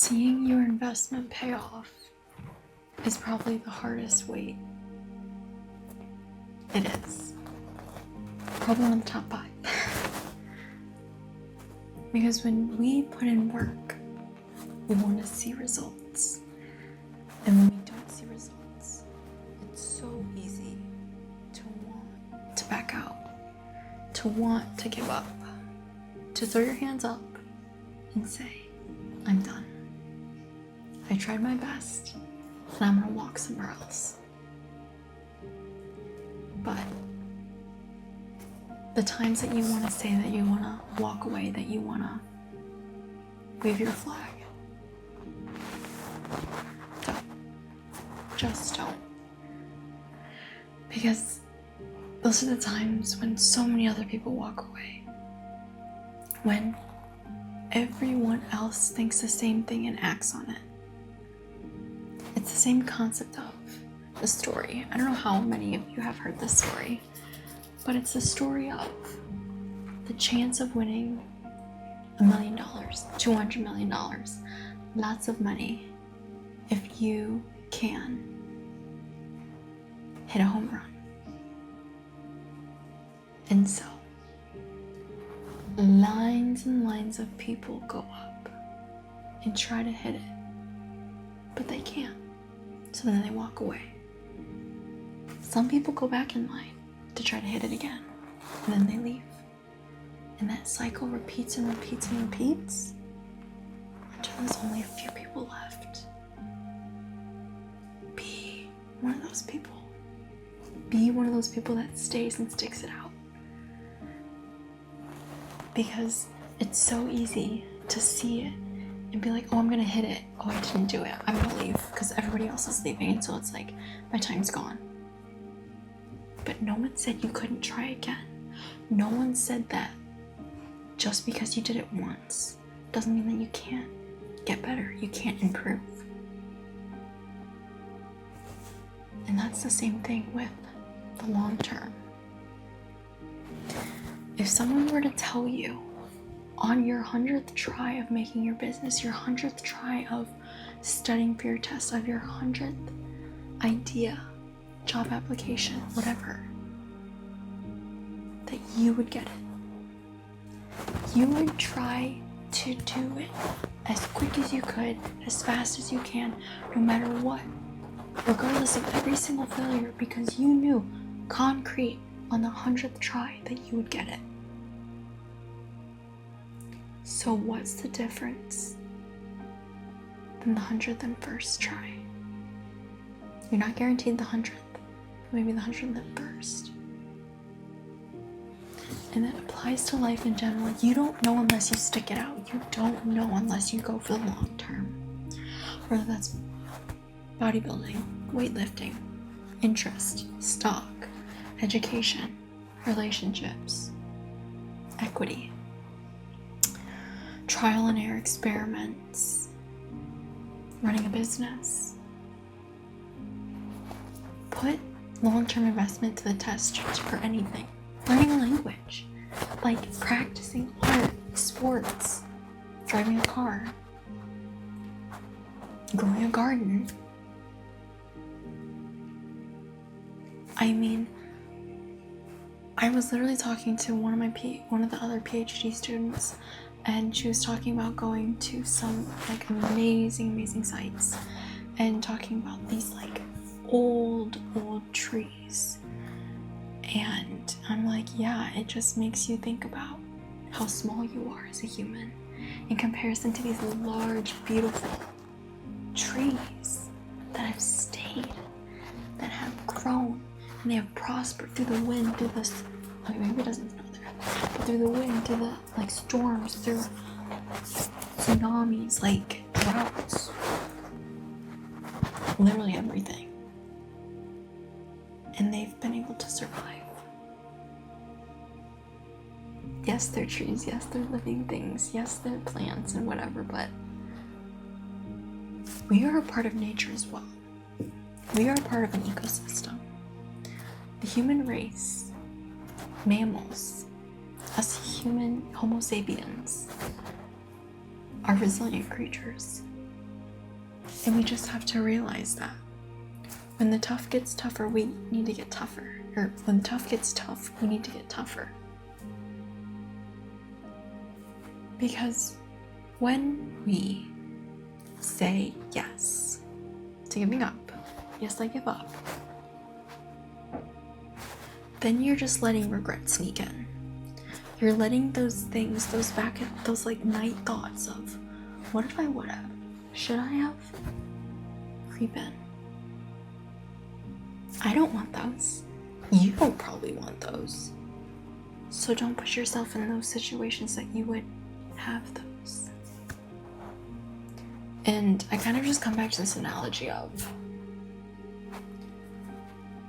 Seeing your investment pay off is probably the hardest wait. It is. Probably one of the top 5. Because when we put in work, we want to see results. And when we don't see results, it's so easy to want to back out, to want to give up, to throw your hands up and say, I'm done. I tried my best, and I'm gonna walk somewhere else. But the times that you want to say that you want to walk away, that you want to wave your flag, don't. Just don't. Because those are the times when so many other people walk away. When everyone else thinks the same thing and acts on it. It's the same concept of the story. I don't know how many of you have heard this story, but it's the story of the chance of winning $1 million, $200 million, lots of money, if you can hit a home run. And so, lines and lines of people go up and try to hit it, but they can't. So then they walk away. Some people go back in line to try to hit it again, and then they leave. And that cycle repeats and repeats and repeats until there's only a few people left. Be one of those people. Be one of those people that stays and sticks it out. Because it's so easy to see it and be like, oh, I'm gonna hit it. Oh, I didn't do it. I'm gonna leave because everybody else is leaving. And so it's like, my time's gone. But no one said you couldn't try again. No one said that just because you did it once doesn't mean that you can't get better. You can't improve. And that's the same thing with the long term. If someone were to tell you on your 100th try of making your business, your 100th try of studying for your test, of your 100th idea, job application, whatever, that you would get it, you would try to do it as quick as you could, as fast as you can, no matter what, regardless of every single failure, because you knew concrete on the 100th try that you would get it. So what's the difference than the 101st try? You're not guaranteed the 100th, maybe the 101st. And that applies to life in general. You don't know unless you stick it out. You don't know unless you go for the long term. Whether that's bodybuilding, weightlifting, interest, stock, education, relationships, equity, trial and error experiments, running a business. Put long-term investment to the test for anything. Learning a language, like practicing art, sports, driving a car, growing a garden. I mean, I was literally talking to one of the other PhD students, and she was talking about going to some like amazing sites and talking about these like old trees. And I'm like, yeah, it just makes you think about how small you are as a human in comparison to these large, beautiful trees that have stayed, that have grown, and they have prospered through the wind, through this, okay, maybe it doesn't snow there, but through the wind, through the like storms, through tsunamis, like droughts, literally everything. And they've been able to survive. Yes, they're trees, yes, they're living things, yes, they're plants and whatever, but we are a part of nature as well. We are a part of an ecosystem. The human race, mammals, us human Homo sapiens, are resilient creatures. And we just have to realize that when the tough gets tougher, we need to get tougher. Or when the tough gets tough, we need to get tougher. Because when we say yes to giving up, yes, I give up, then you're just letting regret sneak in. You're letting those things, those like night thoughts of, what if I would have? Should I have? Creep in. I don't want those. You don't probably want those. So don't put yourself in those situations that you would have those. And I kind of just come back to this analogy of,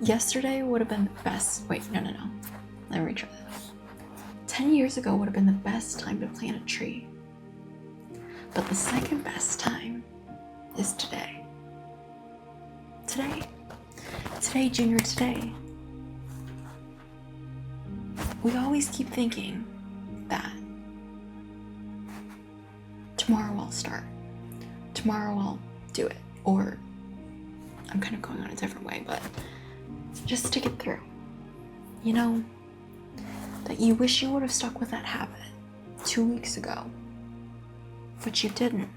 yesterday would have been the best. Wait, no. Let me retry this. 10 years ago would have been the best time to plant a tree. But the second best time is today. Today, Junior, today. We always keep thinking that tomorrow I'll start. Tomorrow I'll do it. Or I'm kind of going on a different way, but just to get through. You know, that you wish you would have stuck with that habit 2 weeks ago, but you didn't.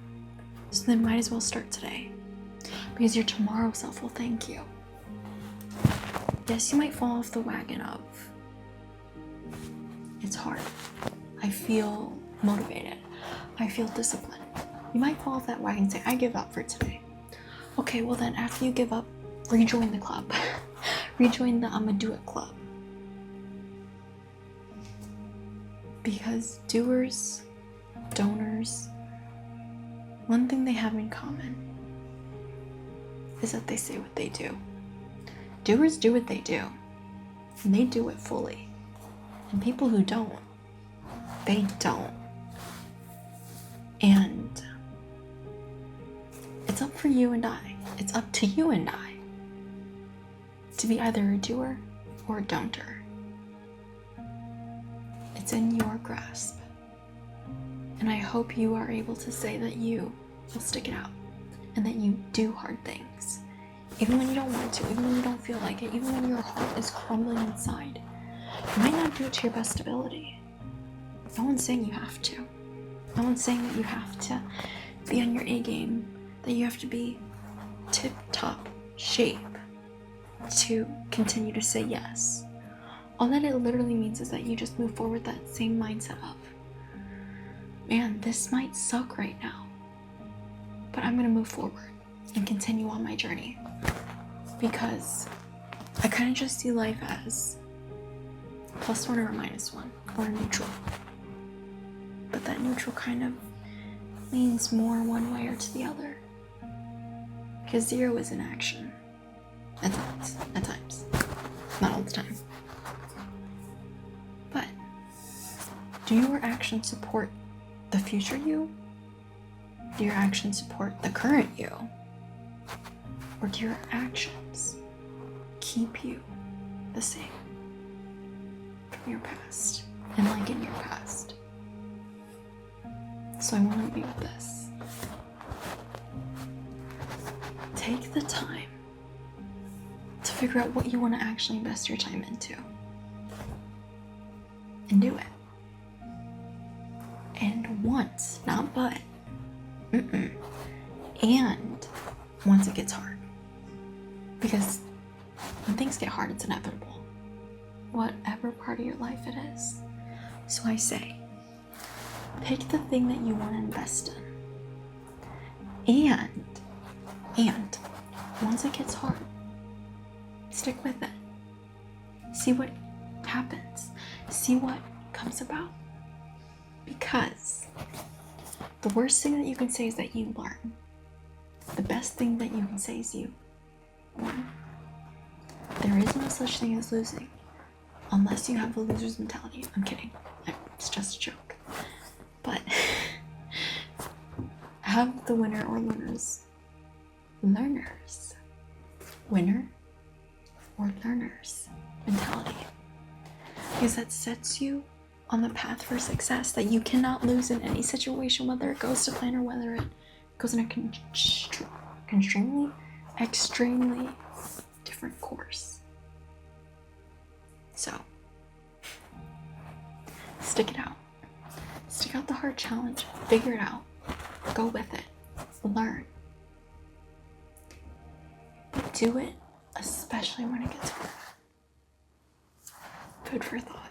So then might as well start today, because your tomorrow self will thank you. Yes, you might fall off the wagon of, it's hard. I feel motivated. I feel disciplined. You might fall off that wagon and say, I give up for today. Okay, well then after you give up, rejoin the club. Rejoin the I'ma do it club. Because doers, donors, one thing they have in common is that they say what they do. Doers do what they do, and they do it fully. And people who don't, they don't. And it's up for you and I. It's up to you and I to be either a doer or a don'ter. It's in your grasp. And I hope you are able to say that you will stick it out and that you do hard things. Even when you don't want to, even when you don't feel like it, even when your heart is crumbling inside. You might not do it to your best ability. No one's saying you have to. No one's saying that you have to be on your A game, that you have to be tip-top shape to continue to say yes. All that it literally means is that you just move forward that same mindset of, man, this might suck right now, but I'm gonna move forward and continue on my journey, because I kind of just see life as +1 or -1 or neutral. But that neutral kind of leans more one way or to the other, because 0 is in action. At times, not all the time. But do your actions support the future you? Do your actions support the current you? Or do your actions keep you the same from your past and like in your past? So I want to leave you with this. Take the time to figure out what you want to actually invest your time into. And do it. And once, not but, and once it gets hard. Because when things get hard, it's inevitable. Whatever part of your life it is. So I say, pick the thing that you want to invest in. And once it gets hard, stick with it. See what happens. See what comes about. Because the worst thing that you can say is that you learn. The best thing that you can say is you won. There is no such thing as losing unless you have a loser's mentality. I'm kidding. It's just a joke. But have the winner or learners. Winner or learners mentality. Because that sets you on the path for success, that you cannot lose in any situation, whether it goes to plan or whether it goes in a extremely different course. So, stick it out. Stick out the hard challenge. Figure it out. Go with it. Learn. Do it, especially when it gets hard. Food for thought.